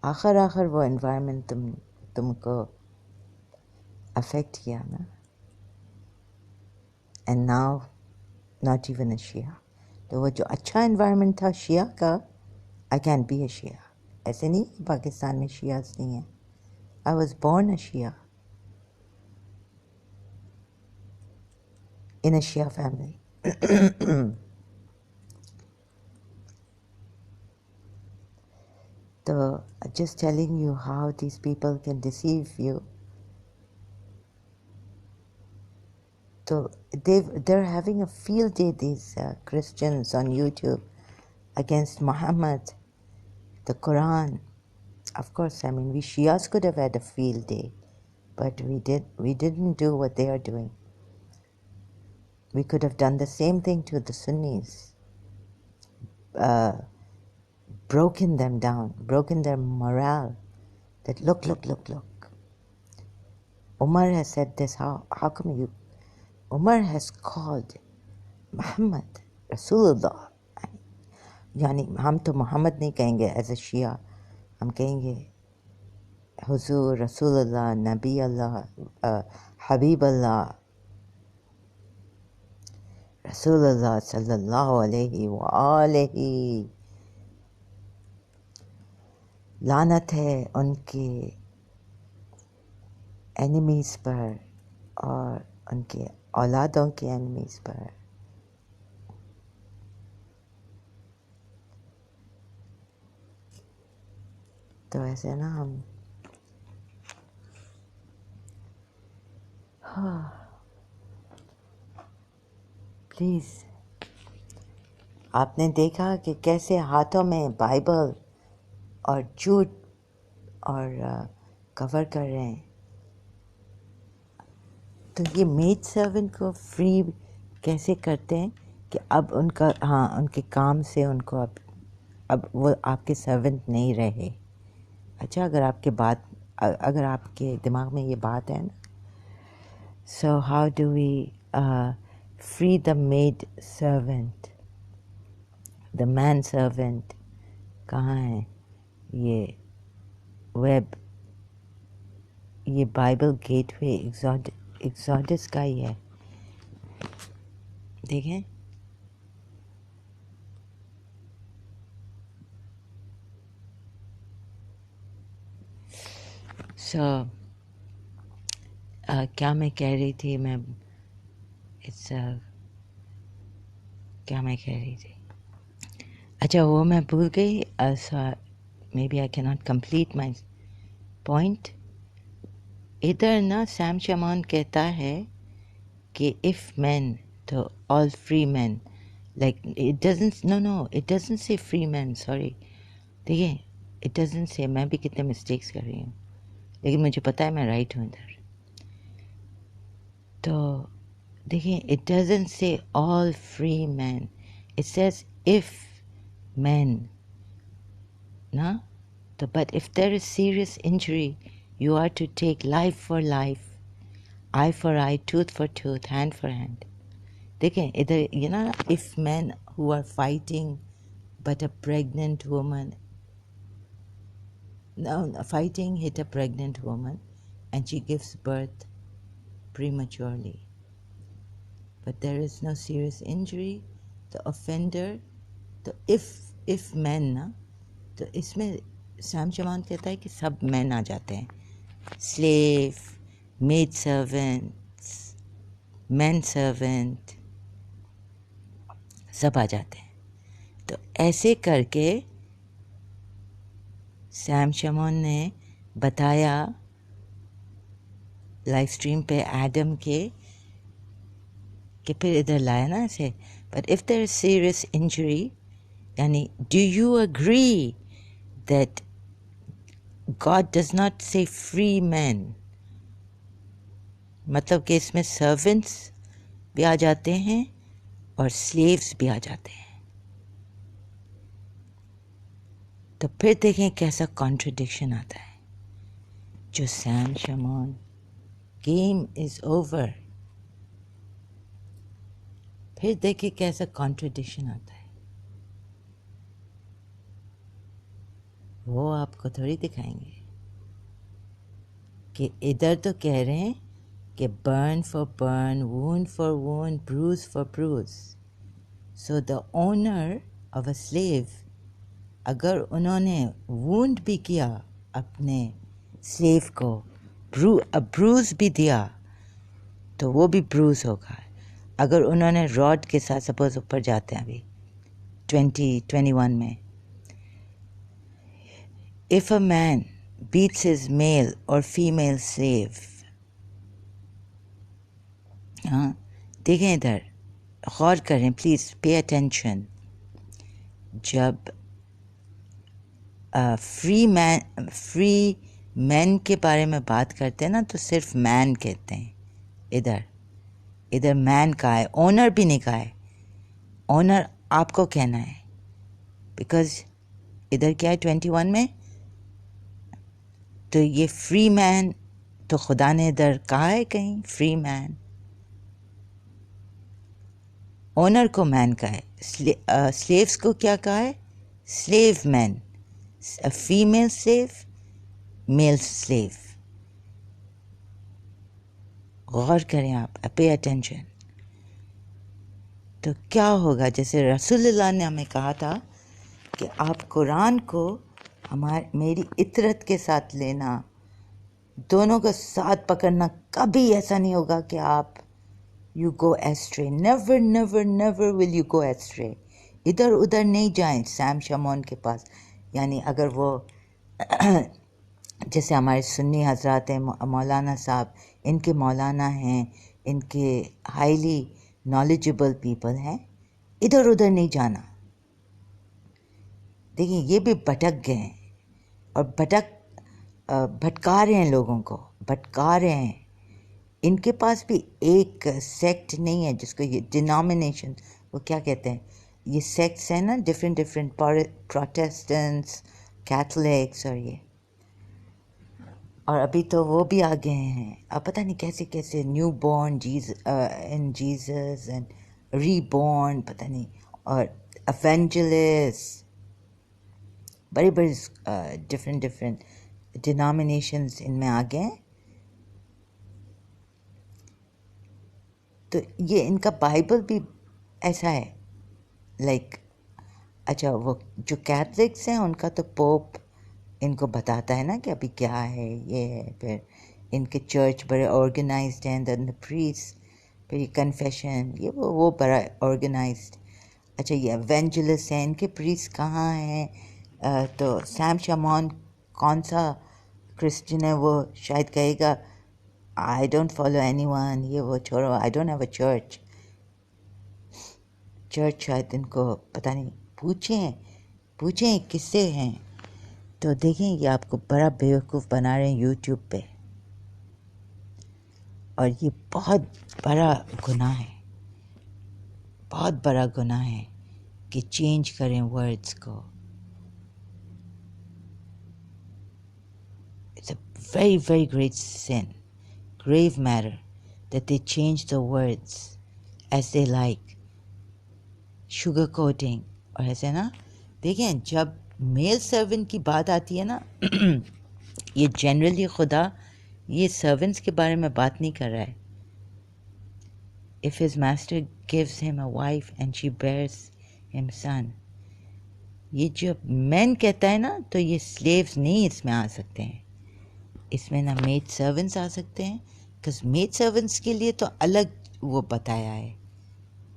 آخر وہ انوائرمنٹ تم کو افیکٹ کیا نا. And now not even a Shia. تو وہ جو اچھا انوائرمنٹ تھا شیعہ کا، آئی کین بی اے شیعہ. ایسے نہیں کہ پاکستان میں شیعہز نہیں ہیں. I was born a Shia in a Shia family. So just telling you how these people can deceive you. So they're having a field day, these Christians on YouTube, against Muhammad, the Quran. Of course, I mean, we Shias could have had a field day, but we didn't do what they are doing. We could have done the same thing to the Sunnis, broken them down, broken their morale, that look. Umar has said this, how come you, Umar has called Muhammad Rasulullah. یعنی ہم تو محمد نہیں کہیں گے as a شیعہ، ہم کہیں گے حضور رسول اللہ، نبی اللہ، حبیب اللہ، رسول اللہ صلی اللہ علیہ وآلہ. لعنت ہے ان کے اینیمیز پر اور ان کے اولادوں کے اینیمیز پر. تو ایسے نا ہم پلیز، آپ نے دیکھا کہ کیسے ہاتھوں میں بائبل اور جھوٹ اور کور کر رہے ہیں. تو یہ میڈ سرونٹ کو فری کیسے کرتے ہیں کہ اب ان کا ان کے کام سے ان کو اب وہ آپ کے سرونٹ نہیں رہے. اچھا، اگر آپ کے دماغ میں یہ بات ہے نا، so how do we free the maid servant, the main servant. کہاں ہے یہ ویب؟ یہ بائبل گیٹ وے ایکزوڈس کا ہی ہے. دیکھیں سو کیا میں کہہ رہی تھی کیا میں کہہ رہی تھی؟ اچھا وہ میں بھول گئی. مے بی آئی کی ناٹ کمپلیٹ مائی پوائنٹ. ادھر نا سیم شمان کہتا ہے کہ اف مین تو all free men like it doesn't say free men. Sorry دیکھیے اٹ ڈزنٹ سے. میں بھی کتنے مسٹیکس کر رہی ہوں لیکن مجھے پتہ ہے میں رائٹ ہوں ادھر. تو دیکھیں it doesn't say all free men. It says if men نا. تو but if there is serious injury you are to take life for life, eye for eye, tooth for tooth, hand for hand. دیکھیں ادھر یہ نا if men who are fighting but a pregnant woman fighting hit a pregnant woman and she gives birth prematurely, but there is no serious injury. The offender, تو if men نا, تو اس میں same شمان کہتا ہے کہ سب مین آ جاتے ہیں. سلیو, میڈ سرونٹس, مین servant, سب آ جاتے ہیں. تو ایسے کر کے سیم شمون نے بتایا لائف اسٹریم پہ ایڈم کے کہ پھر ادھر لایا نا اسے. But if there is serious injury, یعنی do you agree that God does not say free men, مطلب کہ اس میں سرونٹس بھی آ جاتے ہیں اور سلیوز بھی آ جاتے ہیں. تو پھر دیکھیں کیسا کانٹرڈکشن آتا ہے. جو same Shamoon game is over, پھر دیکھیں کیسا کانٹرڈکشن آتا ہے. وہ آپ کو تھوڑی دکھائیں گے کہ ادھر تو کہہ رہے ہیں کہ burn for burn, wound for wound, bruise for bruise. So the owner of a slave, اگر انہوں نے وونڈ بھی کیا اپنے سلیو کو, بروز بھی دیا, تو وہ بھی بروز ہوگا. اگر انہوں نے راڈ کے ساتھ, سپوز اوپر جاتے ہیں ابھی 2021 میں, if a man beats his male or female slave, ہاں دیکھیں ادھر غور کریں پلیز, پے اٹینشن. جب فری مین کے بارے میں بات کرتے ہیں نا تو صرف مین کہتے ہیں. ادھر مین کا ہے, اونر بھی نہیں کہا ہے. اونر آپ کو کہنا ہے, بیکاز ادھر کیا ہے 21 میں, تو یہ فری مین تو خدا نے ادھر کہا ہے کہیں فری مین, اونر کو مین کہا ہے. سلیوز کو کیا کہا ہے, سلیو مین, فیمیل سلیو, میل سلیو. غور کریں آپ, پے اٹینشن. تو کیا ہوگا, جیسے رسول اللہ نے ہمیں کہا تھا کہ آپ قرآن کو میری اطرت کے ساتھ لینا, دونوں کا ساتھ پکڑنا. کبھی ایسا نہیں ہوگا کہ آپ you go astray, never never never will you go astray. ادھر ادھر نہیں جائیں سیم شمون کے پاس. یعنی اگر وہ جیسے ہمارے سنی حضرات ہیں, مولانا صاحب, ان کے مولانا ہیں, ان کے ہائیلی نالجبل پیپل ہیں, ادھر ادھر نہیں جانا. دیکھیں یہ بھی بھٹک گئے ہیں اور بھٹکا رہے ہیں لوگوں کو, بھٹکا رہے ہیں. ان کے پاس بھی ایک سیکٹ نہیں ہے جس کو یہ ڈینامینیشن, وہ کیا کہتے ہیں, یہ سیکٹس ہیں نا, ڈفرینٹ پروٹیسٹنٹس, کیتھولکس, اور یہ, اور ابھی تو وہ بھی آ گئے ہیں. اب پتہ نہیں کیسے کیسے new born in Jesus and reborn, پتہ نہیں, اور ایونجلسٹ, بڑی بڑی ڈفرینٹ ڈینامینیشنز ان میں آ گئے ہیں. تو یہ ان کا بائبل بھی ایسا ہے لائک, اچھا وہ جو کیتھلکس ہیں ان کا تو پوپ ان کو بتاتا ہے نا کہ ابھی کیا ہے یہ ہے. پھر ان کے چرچ بڑے آرگنائزڈ ہیں. دین دا پریس، پھر یہ کنفیشن، یہ وہ بڑا آرگنائزڈ. اچھا یہ ایونجلس ہیں، ان کے پریس کہاں ہیں؟ تو سیم شمون کون سا کرسچن ہے، وہ شاید کہے گا آئی ڈونٹ فالو اینی ون، یہ وہ چھوڑو، I don't have a church. Church شاید ان کو پتہ نہیں، پوچھیں کس سے ہیں. تو دیکھیں یہ آپ کو بڑا بیوقوف بنا رہے ہیں یوٹیوب پہ، اور یہ بہت بڑا گناہ ہے، بہت بڑا گناہ ہے کہ چینج کریں ورڈز کو. It's a very, very great sin, grave matter, that they change the words as they like, sugar coating. اور ایسے نا دیکھیں جب میل سرونٹ کی بات آتی ہے نا یہ جنرلی خدا یہ سرونٹس کے بارے میں بات نہیں کر رہا ہے. If his master gives him a wife and she bears him son, یہ جو مین کہتا ہے نا تو یہ سلیوز نہیں اس میں آ سکتے ہیں. اس میں نہ میڈ سرونٹس آ سکتے ہیں، بکاز میڈ سرونٹس کے لیے تو الگ وہ بتایا ہے.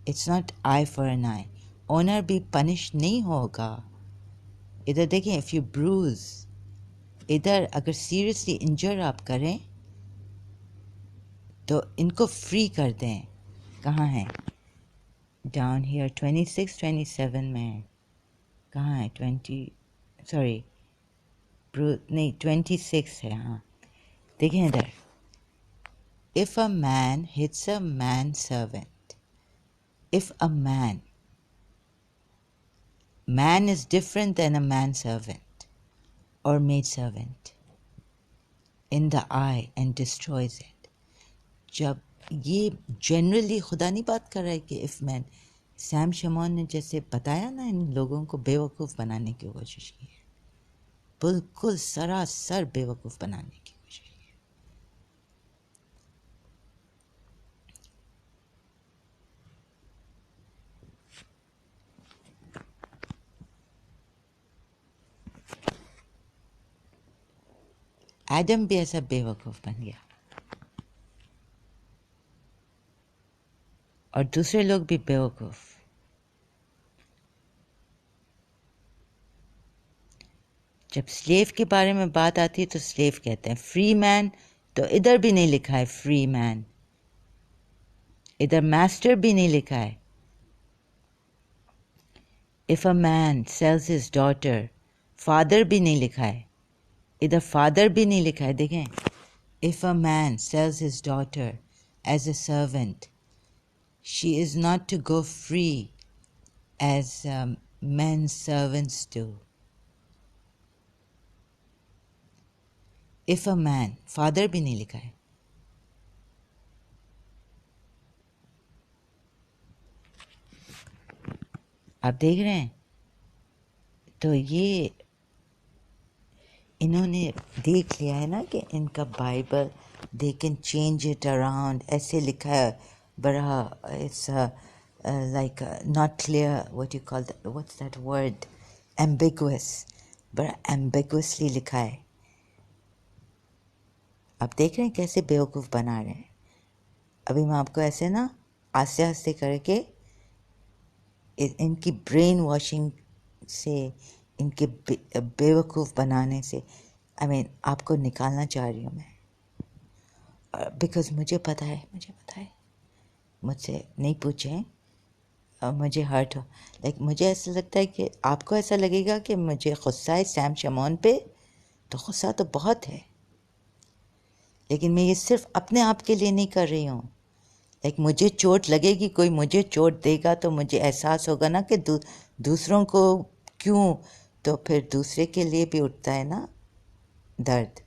It's not eye for an eye. Owner بھی پنش نہیں ہوگا. ادھر دیکھیں اف یو بروز، ادھر اگر سیریسلی انجر آپ کریں تو ان کو فری کر دیں. کہاں ہیں؟ ڈاؤن ہیئر 26 27 میں ہے. کہاں ہے 26 ہے. ہاں دیکھیں ادھر، if a man hits a man servant, if a man is different than a man servant or maid servant in the eye and destroys it. جب یہ جنرلی خدا نہیں بات کر رہا ہے کہ if man، سیم شمون نے جیسے بتایا نا ان لوگوں کو بیوقوف بنانے کی کوشش کی ہے، بالکل سراسر بیوقوف بنانے کی کوشش کی. ایڈم بھی ایسا بیوقوف بن گیا، اور دوسرے لوگ بھی بیوقوف. جب سلیو کے بارے میں بات آتی ہے تو سلیو کہتے ہیں. فری مین تو ادھر بھی نہیں لکھا ہے فری مین، ادھر ماسٹر بھی نہیں لکھا ہے. if a man sells his daughter، father بھی نہیں لکھا ہے، ادھر فادر بھی نہیں لکھا ہے. دیکھیں if a man sells his daughter as a servant، she is not to go free as men servants do. if a man، father بھی نہیں لکھا ہے. آپ دیکھ رہے ہیں تو یہ انہوں نے دیکھ لیا ہے نا کہ ان کا Bible they can change it around. ایسے لکھا ہے بڑا، it's like not clear what you call what's that word, ambiguous, بڑا ایمبیگوسلی لکھا ہے. آپ دیکھ رہے ہیں کیسے بیوقوف بنا رہے ہیں. ابھی میں آپ کو ایسے نا آہستہ آہستہ کر کے ان کی برین واشنگ سے، ان کے بیوقوف بنانے سے آپ کو نکالنا چاہ رہی ہوں میں، بیکاز مجھے پتہ ہے مجھ سے نہیں پوچھیں، مجھے ہرٹ ہو، مجھے ایسا لگتا ہے کہ آپ کو ایسا لگے گا کہ مجھے غصہ ہے سیم شمون پہ، تو غصہ تو بہت ہے، لیکن میں یہ صرف اپنے آپ کے لیے نہیں کر رہی ہوں. مجھے چوٹ لگے گی، کوئی مجھے چوٹ دے گا تو مجھے احساس ہوگا نا کہ دوسروں کو کیوں، تو پھر دوسرے کے لیے بھی اٹھتا ہے نا درد،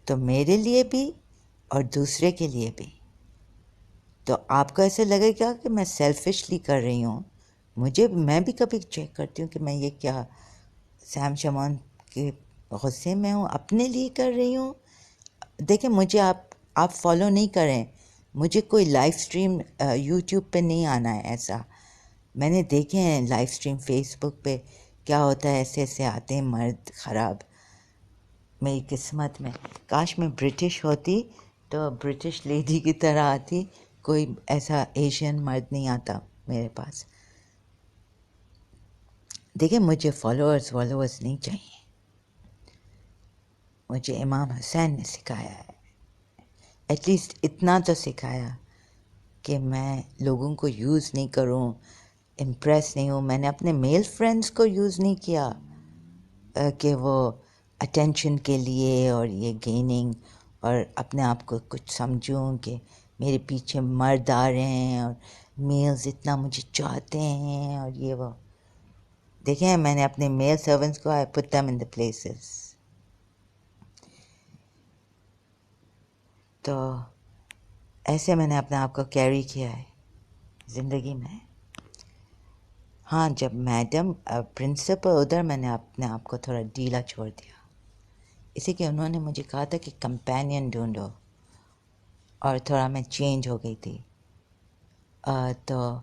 تو میرے لیے بھی اور دوسرے کے لیے بھی. تو آپ کو ایسے لگے گا کہ میں سیلفشلی کر رہی ہوں. میں بھی کبھی چیک کرتی ہوں کہ میں یہ کیا سیم شمون کے غصے میں ہوں، اپنے لیے کر رہی ہوں. دیکھیں مجھے آپ فالو نہیں کریں، مجھے کوئی لائیو اسٹریم یوٹیوب پہ نہیں آنا ہے. ایسا میں نے دیکھے ہیں لائیو اسٹریم فیس بک پہ کیا ہوتا ہے، ایسے ایسے آتے ہیں مرد خراب. میری قسمت میں کاش میں برٹش ہوتی تو برٹش لیڈی کی طرح آتی، کوئی ایسا ایشین مرد نہیں آتا میرے پاس. دیکھیں مجھے فالوورز نہیں چاہیے، مجھے امام حسین نے سکھایا ہے، ایٹ لیسٹ اتنا تو سکھایا کہ میں لوگوں کو یوز نہیں کروں، امپریس نہیں ہوں. میں نے اپنے میل فرینڈس کو یوز نہیں کیا کہ وہ اٹینشن کے لیے اور یہ گیننگ، اور اپنے آپ کو کچھ سمجھوں کہ میرے پیچھے مرد آ رہے ہیں اور میلز اتنا مجھے چاہتے ہیں اور یہ وہ. دیکھیں میں نے اپنے میل سرونٹس کو آئی put them in the places. تو ایسے میں نے اپنے آپ کو کیری کیا ہے زندگی میں. ہاں جب میڈم پرنسپل ادھر میں نے اپنے آپ کو تھوڑا ڈھیلا چھوڑ دیا، اسی کہ انہوں نے مجھے کہا تھا کہ کمپینین ڈھونڈو، اور تھوڑا میں چینج ہو گئی تھی. تو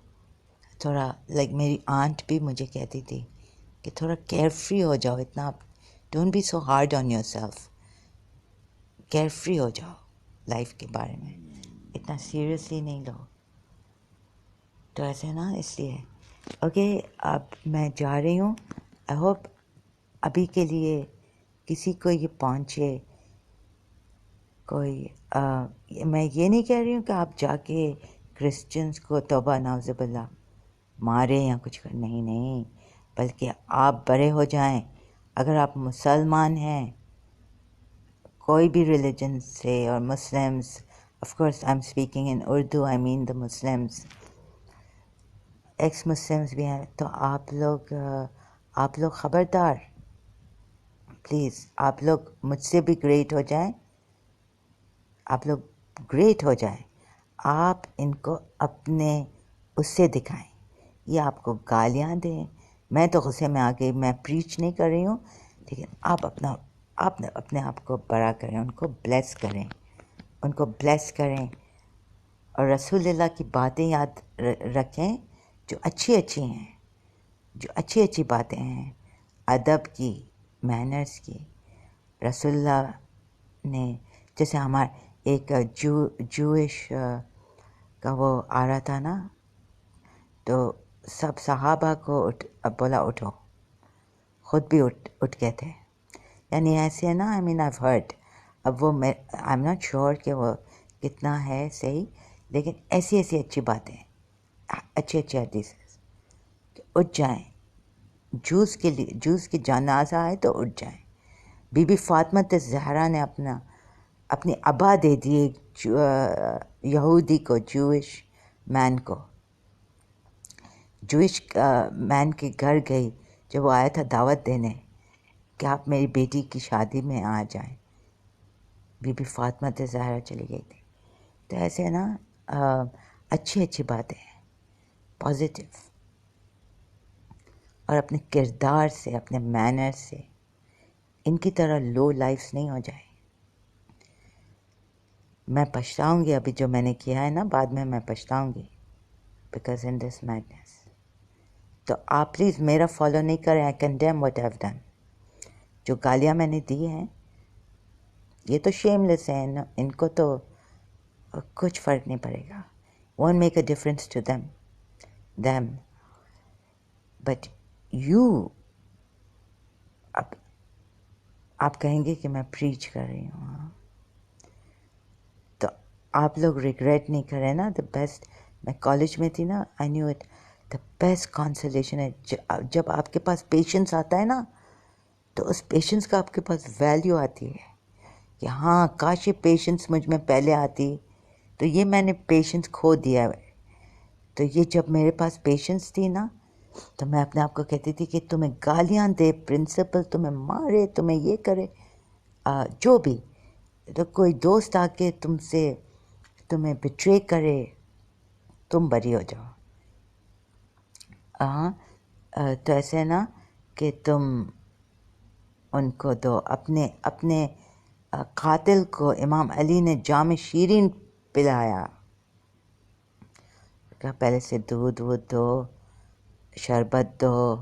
تھوڑا لائک میری آنٹ بھی مجھے کہتی تھی کہ تھوڑا کیئر فری ہو جاؤ، اتنا don't be so hard on yourself, care free ہو جاؤ، لائف کے بارے میں اتنا سیریسلی نہیں لو. تو ایسے نا اس لیے اوکے اب میں جا رہی ہوں. آئی ہوپ ابھی کے لیے کسی کو یہ پہنچے. کوئی میں یہ نہیں کہہ رہی ہوں کہ آپ جا کے کرسچنس کو توبہ نعوذ باللہ ماریں یا کچھ کر، نہیں، بلکہ آپ بڑے ہو جائیں. اگر آپ مسلمان ہیں کوئی بھی ریلیجن سے، اور Muslims of course I am speaking in Urdu, I mean the Muslims, ex Muslims بھی ہیں، تو آپ لوگ خبردار پلیز، آپ لوگ مجھ سے بھی گریٹ ہو جائیں، آپ لوگ گریٹ ہو جائیں. آپ ان کو اپنے اس سے دکھائیں، یہ آپ کو گالیاں دیں. میں تو غصے میں آ گئی، میں پریچ نہیں کر رہی ہوں، لیکن آپ اپنے آپ کو بڑا کریں، ان کو بلیس کریں، اور رسول اللہ کی باتیں یاد رکھیں جو اچھی ہیں، جو اچھی باتیں ہیں، ادب کی، مینرز کی. رسول اللہ نے جیسے ہمارے ایک جوش کا وہ آ رہا تھا نا، تو سب صحابہ کو بولا اٹھو، خود بھی اٹھ گئے تھے. یعنی ایسے نا آئی مین آئی ہرڈ، اب وہ آئی ایم ناٹ شیور کہ وہ کتنا ہے صحیح، لیکن ایسی اچھی باتیں، اچھی حدیث کہ اٹھ جائیں. جوس کی جنازہ آئے تو اٹھ جائیں. بی بی فاطمہ زہرا نے اپنی ابا دے دی ایک یہودی کو، جوش مین کے گھر گئی جب وہ آیا تھا دعوت دینے کہ آپ میری بیٹی کی شادی میں آ جائیں. بی بی فاطمہ زہرا چلی گئی تھی. تو ایسے نا اچھی باتیں ہیں، پازیٹیو، اور اپنے کردار سے، اپنے مینر سے ان کی طرح لو لائفز نہیں ہو جائیں. میں پچھتاؤں گی ابھی جو میں نے کیا ہے نا، بعد میں پچھتاؤں گی بیکاز ان دس میڈنس. تو آپ پلیز میرا فالو نہیں کریں. آئی کنڈیم واٹ ہیو ڈن. جو گالیاں میں نے دی ہیں یہ تو شیم لیس ہیں، ان کو تو کچھ فرق نہیں پڑے گا. won't make a difference to them. But you، آپ کہیں گے کہ میں پریچ کر رہی ہوں، تو آپ لوگ ریگریٹ نہیں کریں نا. دا بیسٹ، میں کالج میں تھی نا، I knew it, the best consolation ہے جب آپ کے پاس پیشنس آتا ہے نا، تو اس پیشنس کا آپ کے پاس ویلیو آتی ہے کہ ہاں کاش یہ پیشنس مجھ میں پہلے آتی. تو یہ میں نے پیشنس کھو دیا ہے. تو یہ جب میرے پاس پیشنس تھی نا، تو میں اپنے آپ کو کہتی تھی کہ تمہیں گالیاں دے پرنسپل، تمہیں مارے، تمہیں یہ کرے، جو بھی، تو کوئی دوست آ کے تمہیں بٹرے کرے، تم بری ہو جاؤ. ہاں تو ایسے نا کہ تم ان کو دو. اپنے قاتل کو امام علی نے جام شیرین پلایا، کہ پہلے سے دودھ دو، شربت دو،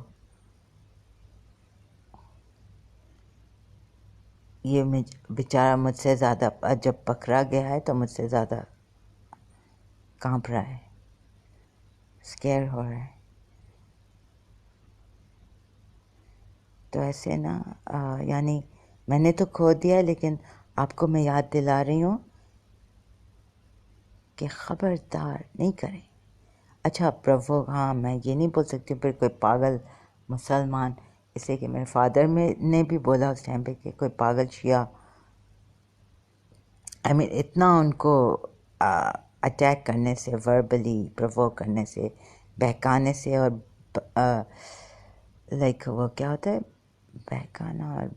یہ بیچارہ مجھ سے زیادہ جب پکڑا گیا ہے تو مجھ سے زیادہ کانپ رہا ہے، اسکیئر ہو رہا ہے. تو ایسے نا یعنی میں نے تو کھو دیا، لیکن آپ کو میں یاد دلا رہی ہوں کہ خبردار نہیں کریں. اچھا ہاں میں یہ نہیں بول سکتی پھر کوئی پاگل مسلمان، اس لیے کہ میرے فادر نے بھی بولا اس ٹائم پہ کہ کوئی پاگل شیعہ، اتنا ان کو اٹیک کرنے سے، وربلی پرووک کرنے سے، بہکانے سے، اور لائک وہ کیا ہوتا ہے بہکانا، اور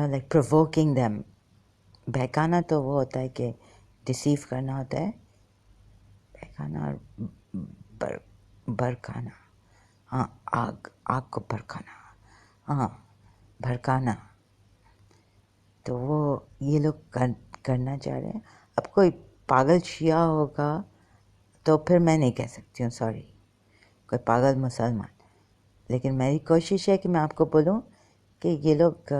لائک پرووکنگ دیم. بہکانا تو وہ ہوتا ہے کہ ڈسیو کرنا ہوتا ہے، بہکانا اور برکانا، ہاں آگ کو برکانا، ہاں بھڑکانا. تو وہ یہ لوگ کرنا چاہ رہے ہیں. اب کوئی پاگل شیعہ ہوگا تو پھر میں نہیں کہہ سکتی ہوں سوری، کوئی پاگل مسلمان. لیکن میری کوشش ہے کہ میں آپ کو بولوں کہ یہ لوگ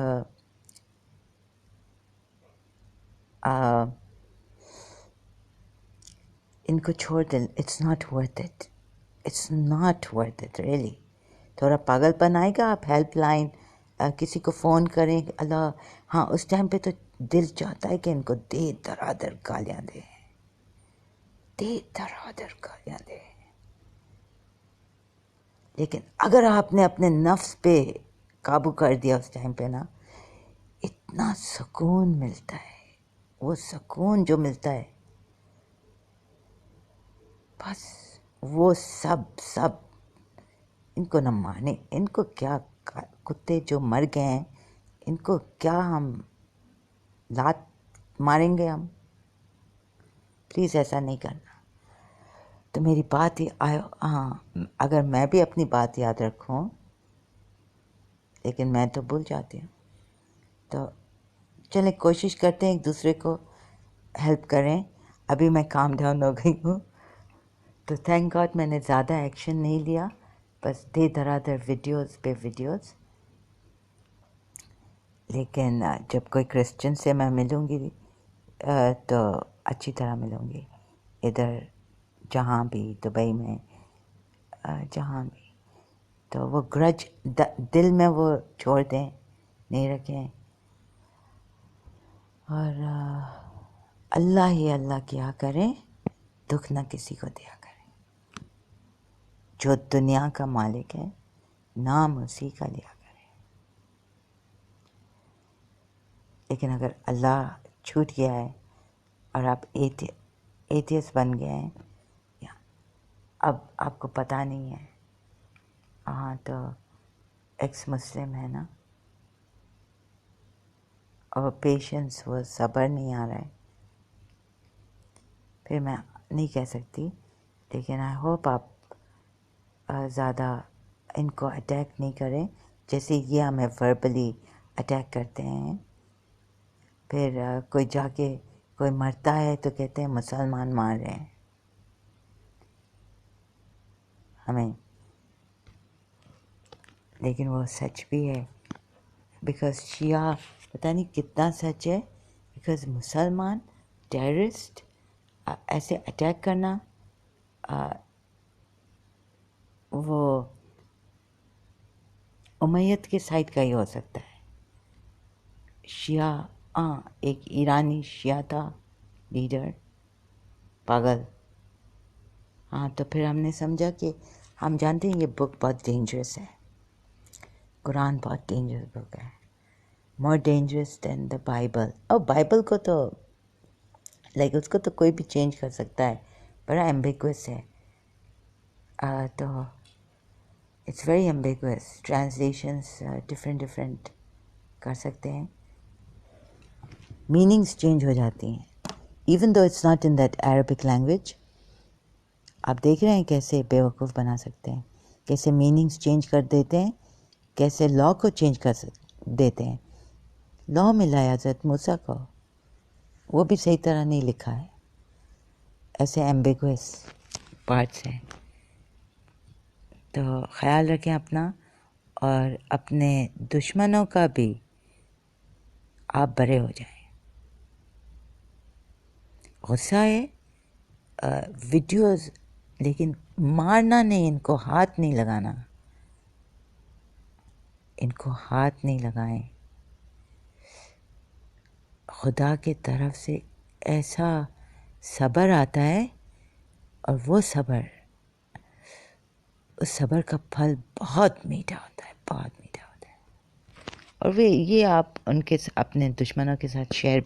ان کو چھوڑ دیں. It's not worth it, it's not worth it really. تھوڑا پاگل پن آئے گا، آپ ہیلپ لائن کسی کو فون کریں. اللہ ہاں اس ٹائم پہ تو دل چاہتا ہے کہ ان کو دے درادر گالیاں دے، دے درادر گالیاں دے. لیکن اگر آپ نے اپنے نفس پہ قابو کر دیا اس ٹائم پہ نا، اتنا سکون ملتا ہے، وہ سکون جو ملتا ہے، بس وہ سب ان کو نہ مانے. ان کو کیا کتے جو مر گئے ہیں ان کو کیا ہم لات ماریں گے ہم؟ پلیز ایسا نہیں کرنا. تو میری بات ہاں اگر میں بھی اپنی بات یاد رکھوں، لیکن میں تو بھول جاتی ہوں. تو چلیں کوشش کرتے ہیں ایک دوسرے کو ہیلپ کریں. ابھی میں کام ڈاؤن ہو گئی ہوں، تو تھینک گاڈ میں نے زیادہ ایکشن نہیں لیا، بس دے درادر ویڈیوز پہ ویڈیوز. لیکن جب کوئی کرسچن سے میں ملوں گی تو اچھی طرح ملوں گی، ادھر جہاں بھی دبئی میں جہاں بھی. تو وہ گرج دل میں وہ چھوڑ دیں، نہیں رکھیں. اور اللہ ہی اللہ کیا کریں، دکھ نہ کسی کو دیا کریں. جو دنیا کا مالک ہے نام اسی کا لیا کریں. لیکن اگر اللہ چھوٹ گیا ہے اور آپ ایتھیس بن گئے ہیں، اب آپ کو پتہ نہیں ہے، ہاں تو ایکس مسلم ہے نا، اور پیشنس، وہ صبر نہیں آ رہا ہے، پھر میں نہیں کہہ سکتی. لیکن آئی ہوپ آپ زیادہ ان کو اٹیک نہیں کریں جیسے یہ ہمیں وربلی اٹیک کرتے ہیں. پھر کوئی جا کے کوئی مرتا ہے تو کہتے ہیں مسلمان مار رہے ہیں ہمیں. لیکن وہ سچ بھی ہے، بیکاز شیعہ پتہ نہیں کتنا سچ ہے. بیکاز مسلمان ٹیررسٹ ایسے اٹیک کرنا، وہ امیت کے سائڈ کا ہی ہو سکتا ہے. شیعہ ایک ایرانی شیعہ تھا لیڈر، پاگل. ہاں تو پھر ہم نے سمجھا کہ ہم جانتے ہیں یہ بک بہت ڈینجرس ہے، قرآن بہت ڈینجرس بک ہے، more dangerous than the Bible. اور بائبل کو تو لائک اس کو تو کوئی بھی چینج کر سکتا ہے، بڑا ایمبیگوس ہے. تو it's very ambiguous, translations different کر سکتے ہیں، میننگس چینج ہو جاتی ہیں. Even though it's not in that Arabic language. آپ دیکھ رہے ہیں کیسے بیوقوف بنا سکتے ہیں، کیسے میننگس چینج کر دیتے ہیں، کیسے لا کو چینج کر دیتے ہیں. لا ملا ہے حضرت موسیٰ کو، وہ بھی صحیح طرح نہیں لکھا ہے. ایسے ایمبیگوس پارٹس ہیں. تو خیال رکھیں اپنا اور اپنے دشمنوں کا بھی. آپ بڑے ہو جائیں. غصہ ہے ویڈیوز، لیکن مارنا نہیں، ان کو ہاتھ نہیں لگانا، ان کو ہاتھ نہیں لگائیں. خدا کے طرف سے ایسا صبر آتا ہے، اور وہ صبر، اس صبر کا پھل بہت میٹھا ہوتا ہے، بہت میٹھا ہوتا ہے. اور یہ آپ ان کے اپنے دشمنوں کے ساتھ شیئر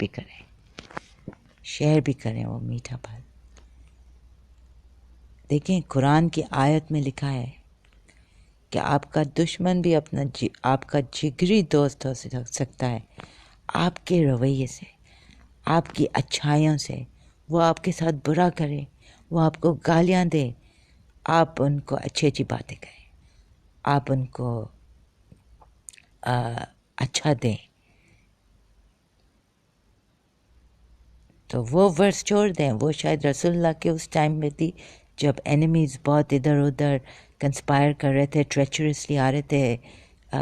بھی کریں وہ میٹھا پھل. دیکھیں قرآن کی آیت میں لکھا ہے کہ آپ کا دشمن بھی آپ کا جگری دوست ہو سکتا ہے آپ کے رویے سے، آپ کی اچھائیوں سے. وہ آپ کے ساتھ برا کرے، وہ آپ کو گالیاں دے، آپ ان کو اچھی اچھی باتیں کریں، آپ ان کو اچھا دیں. تو وہ ورس چھوڑ دیں. وہ شاید رسول اللہ کے اس ٹائم میں تھی جب اینیمیز بہت ادھر ادھر کنسپائر کر رہے تھے، ٹریچرسلی آ رہے تھے،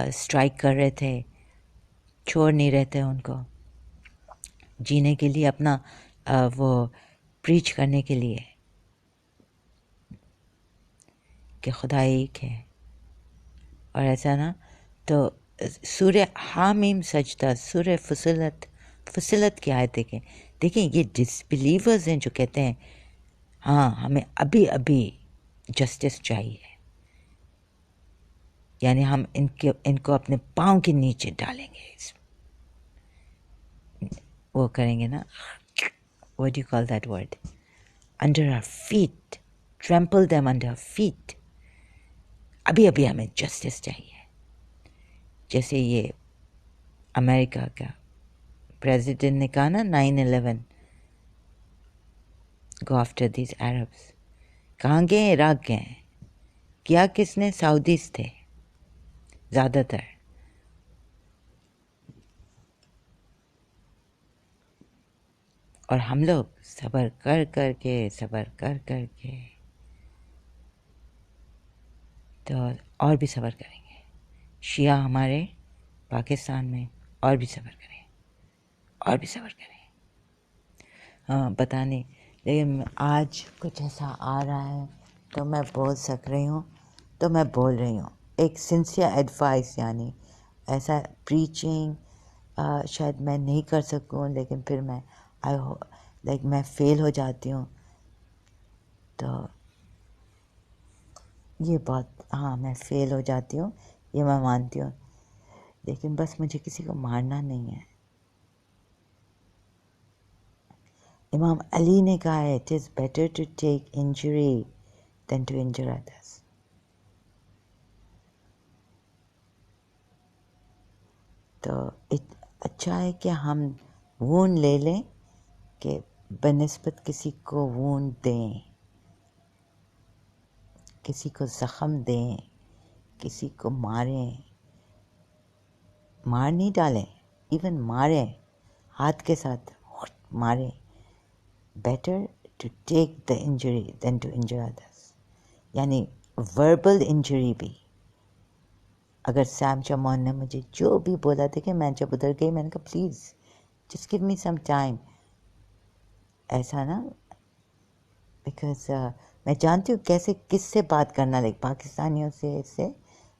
اسٹرائک کر رہے تھے، چھوڑ نہیں رہے تھے ان کو جینے کے لیے، اپنا وہ پریچ کرنے کے لیے کہ خدا ایک ہے. اور ایسا نا تو سورہ حامیم سجدہ، سورہ فصلت کی آیت دیکھیں یہ ڈس بلیورز ہیں جو کہتے ہیں ہاں ہمیں ابھی جسٹس چاہیے، یعنی ہم ان کو اپنے پاؤں کے نیچے ڈالیں گے، وہ کریں گے نا، what do you call that word, under our feet, trample them under our feet. ابھی ہمیں جسٹس چاہیے. جیسے یہ امریکہ کا پریزیڈنٹ نے کہا نا 9/11 go after these Arabs. کہاں گئے؟ عراق گئے. کیا کس نے؟ سعودیز تھے زیادہ تر. اور ہم لوگ صبر کر کر کے تو اور بھی صبر کریں گے. شیعہ ہمارے پاکستان میں اور بھی صبر کریں. ہاں پتہ نہیں، لیکن آج کچھ ایسا آ رہا ہے تو میں بول سک رہی ہوں تو میں بول رہی ہوں. ایک سنسیئر ایڈوائس، یعنی ایسا پریچنگ شاید میں نہیں کر سکوں، لیکن پھر میں میں فیل ہو جاتی ہوں تو یہ بات، ہاں میں فیل ہو جاتی ہوں، یہ میں مانتی ہوں، لیکن بس مجھے کسی کو مارنا نہیں ہے. امام علی نے کہا ہے it is better to take injury than to injure others. تو اچھا ہے کہ ہم وون لے لیں کہ بنسبت کسی کو وون دیں، کسی کو زخم دیں، کسی کو ماریں. مار نہیں ڈالیں، ایون ماریں، ہاتھ کے ساتھ ماریں. Better to take the injury than to injure others. یعنی وربل انجری بھی. اگر سیم چمون نے مجھے جو بھی بولا تھا کہ میں جب ادھر گئی میں نے کہا please just give me some time, ایسا نا، بیکاز میں جانتی ہوں کیسے کس سے بات کرنا، لائک پاکستانیوں سے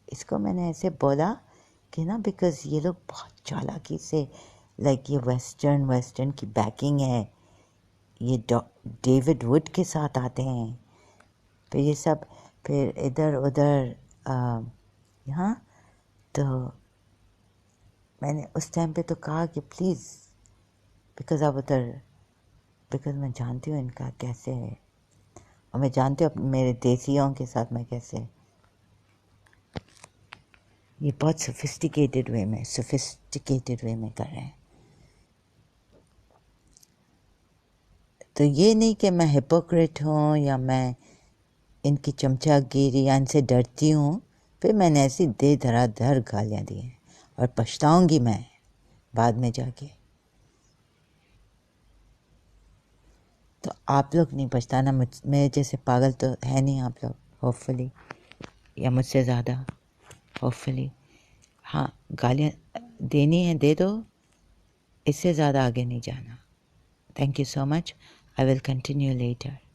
اس کو میں نے ایسے بولا کہ نا بیکاز یہ لوگ بہت چالاکی سے، لائک یہ ویسٹرن کی بیکنگ ہے، یہ ڈیوڈ وڈ کے ساتھ آتے ہیں، پھر یہ سب، پھر ادھر ادھر یہاں. تو میں نے اس ٹائم پہ تو کہا کہ پلیز، بیکاز میں جانتی ہوں ان کا کیسے ہے، اور میں جانتی ہوں میرے دیسیوں کے ساتھ میں کیسے، یہ بہت سوفسٹیکیٹڈ وے میں کر رہے ہیں. تو یہ نہیں کہ میں ہپوکریٹ ہوں یا میں ان کی چمچا گیری یا ان سے ڈرتی ہوں. پھر میں نے ایسی دھڑا دھڑ گالیاں دی ہیں اور پچھتاؤں گی میں بعد میں جا کے. تو آپ لوگ نہیں پچھتانا، میرے جیسے پاگل تو ہے نہیں آپ لوگ، ہوپ فلی، یا مجھ سے زیادہ ہوپ فلی. ہاں گالیاں دینی ہیں دے دو، اس سے زیادہ آگے نہیں جانا. Thank you so much. I will continue later.